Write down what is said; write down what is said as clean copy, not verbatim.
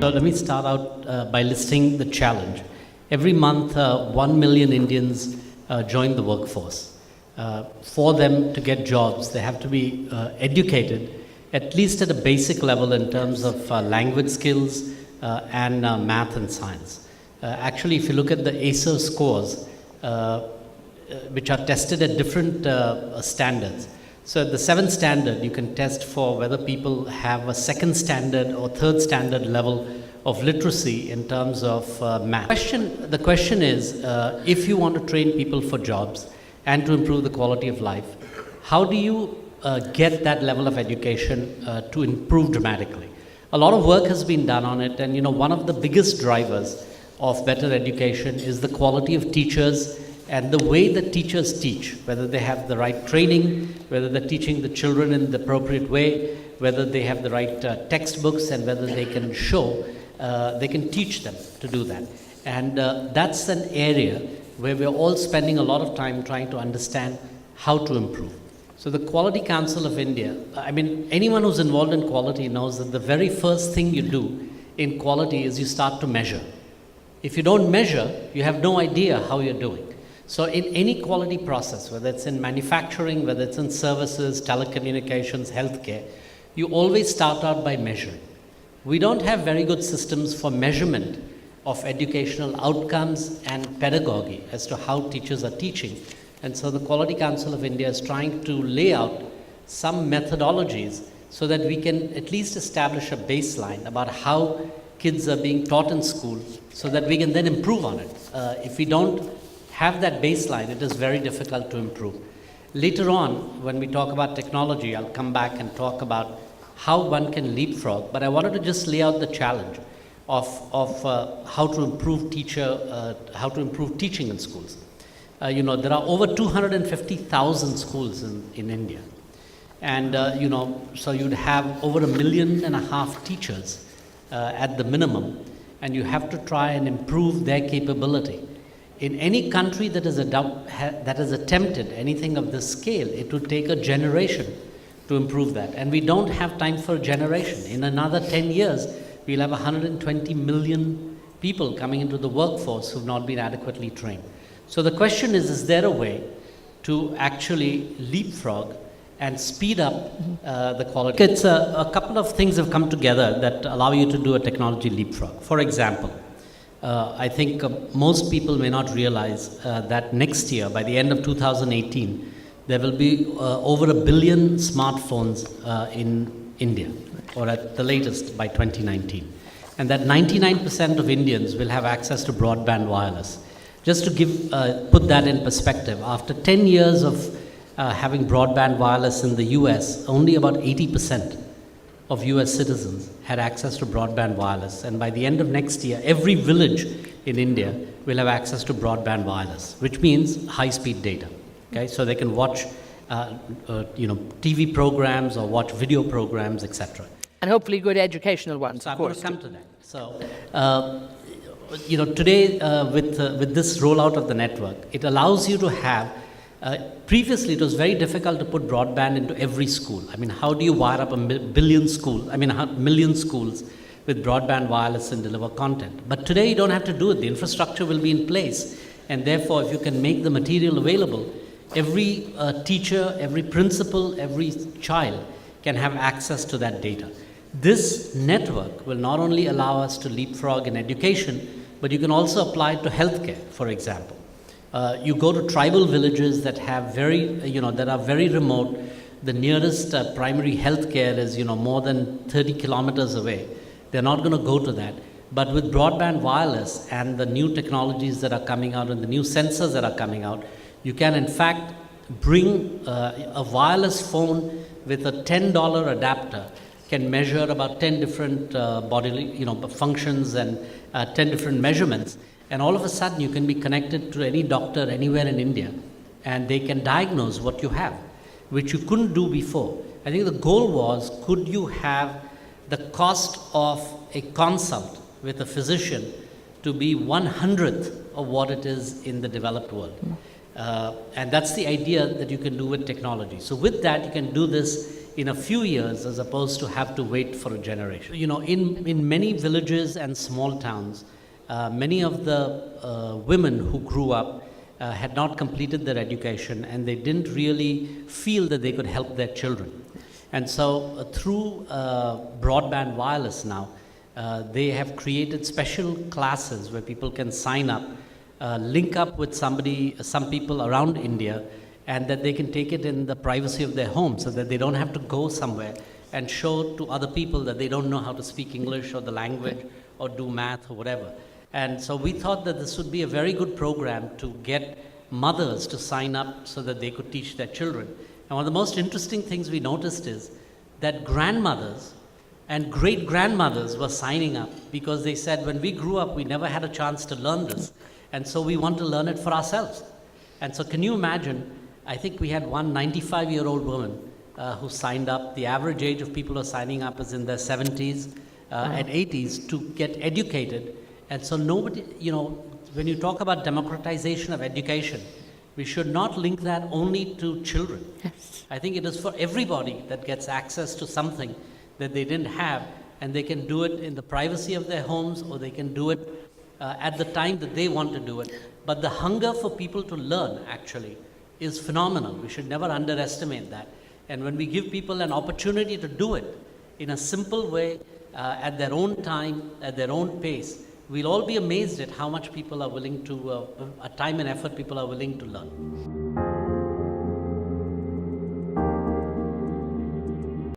So let me start out by listing the challenge. Every month, 1 million Indians join the workforce. For them to get jobs, they have to be educated, at least at a basic level in terms of language skills and math and science. Actually, if you look at the ACER scores, which are tested at different standards. So at the 7th standard, you can test for whether people have a 2nd standard or 3rd standard level of literacy in terms of math. The question is, if you want to train people for jobs and to improve the quality of life, how do you get that level of education to improve dramatically? A lot of work has been done on it, and one of the biggest drivers of better education is the quality of teachers and the way that teachers teach, whether they have the right training, whether they're teaching the children in the appropriate way, whether they have the right textbooks, and whether they can show, they can teach them to do that. And that's an area where we're all spending a lot of time trying to understand how to improve. So the Quality Council of India, anyone who's involved in quality knows that the very first thing you do in quality is you start to measure. If you don't measure, you have no idea how you're doing. So in any quality process, whether it's in manufacturing, whether it's in services, telecommunications, healthcare, you always start out by measuring. We don't have very good systems for measurement of educational outcomes and pedagogy as to how teachers are teaching. And so the Quality Council of India is trying to lay out some methodologies so that we can at least establish a baseline about how kids are being taught in school so that we can then improve on it. If we don't have that baseline, it is very difficult to improve. Later on, when we talk about technology, I'll come back and talk about how one can leapfrog, but I wanted to just lay out the challenge of how to improve teaching in schools. There are over 250,000 schools in India. And, so you'd have over 1.5 million teachers at the minimum, and you have to try and improve their capability. In any country that has attempted anything of this scale, it would take a generation to improve that. And we don't have time for a generation. In another 10 years, we'll have 120 million people coming into the workforce who've not been adequately trained. So the question is there a way to actually leapfrog and speed up the quality? It's a couple of things have come together that allow you to do a technology leapfrog. For example, I think most people may not realize that next year, by the end of 2018, there will be over 1 billion smartphones in India, or at the latest by 2019. And that 99% of Indians will have access to broadband wireless. Just to put that in perspective, after 10 years of having broadband wireless in the US, only about 80% of US citizens had access to broadband wireless. And by the end of next year, every village in India will have access to broadband wireless, which means high-speed data. Okay, so they can watch TV programs or watch video programs, etc. And hopefully good educational ones, so of course. I'm going to come to that. So, today with this rollout of the network, it allows you to have, previously it was very difficult to put broadband into every school. How do you wire up a million schools with broadband wireless and deliver content? But today you don't have to do it. The infrastructure will be in place. And therefore, if you can make the material available, every teacher, every principal, every child can have access to that data. This network will not only allow us to leapfrog in education, but you can also apply it to healthcare, for example. You go to tribal villages that have that are very remote. The nearest primary healthcare is, more than 30 kilometers away. They're not going to go to that. But with broadband wireless and the new technologies that are coming out and the new sensors that are coming out, you can in fact bring a wireless phone with a $10 adapter can measure about 10 different bodily functions and 10 different measurements. And all of a sudden you can be connected to any doctor anywhere in India and they can diagnose what you have, which you couldn't do before. I think the goal was, could you have the cost of a consult with a physician to be 1/100th of what it is in the developed world. And that's the idea that you can do with technology. So with that, you can do this in a few years as opposed to have to wait for a generation. You know, in many villages and small towns, many of the women who grew up had not completed their education, and they didn't really feel that they could help their children. And so through broadband wireless now, they have created special classes where people can sign up, link up with some people around India, and that they can take it in the privacy of their home so that they don't have to go somewhere and show to other people that they don't know how to speak English or the language or do math or whatever. And so we thought that this would be a very good program to get mothers to sign up so that they could teach their children. And one of the most interesting things we noticed is that grandmothers and great-grandmothers were signing up because they said, when we grew up, we never had a chance to learn this. And so we want to learn it for ourselves. And so can you imagine, I think we had one 95-year-old woman who signed up. The average age of people who are signing up is in their 70s and 80s to get educated. And so nobody, you know, when you talk about democratization of education, we should not link that only to children. Yes. I think it is for everybody that gets access to something that they didn't have, and they can do it in the privacy of their homes, or they can do it at the time that they want to do it. But the hunger for people to learn, actually, is phenomenal. We should never underestimate that. And when we give people an opportunity to do it in a simple way, at their own time, at their own pace, we'll all be amazed at how much people are willing to, time and effort people are willing to learn.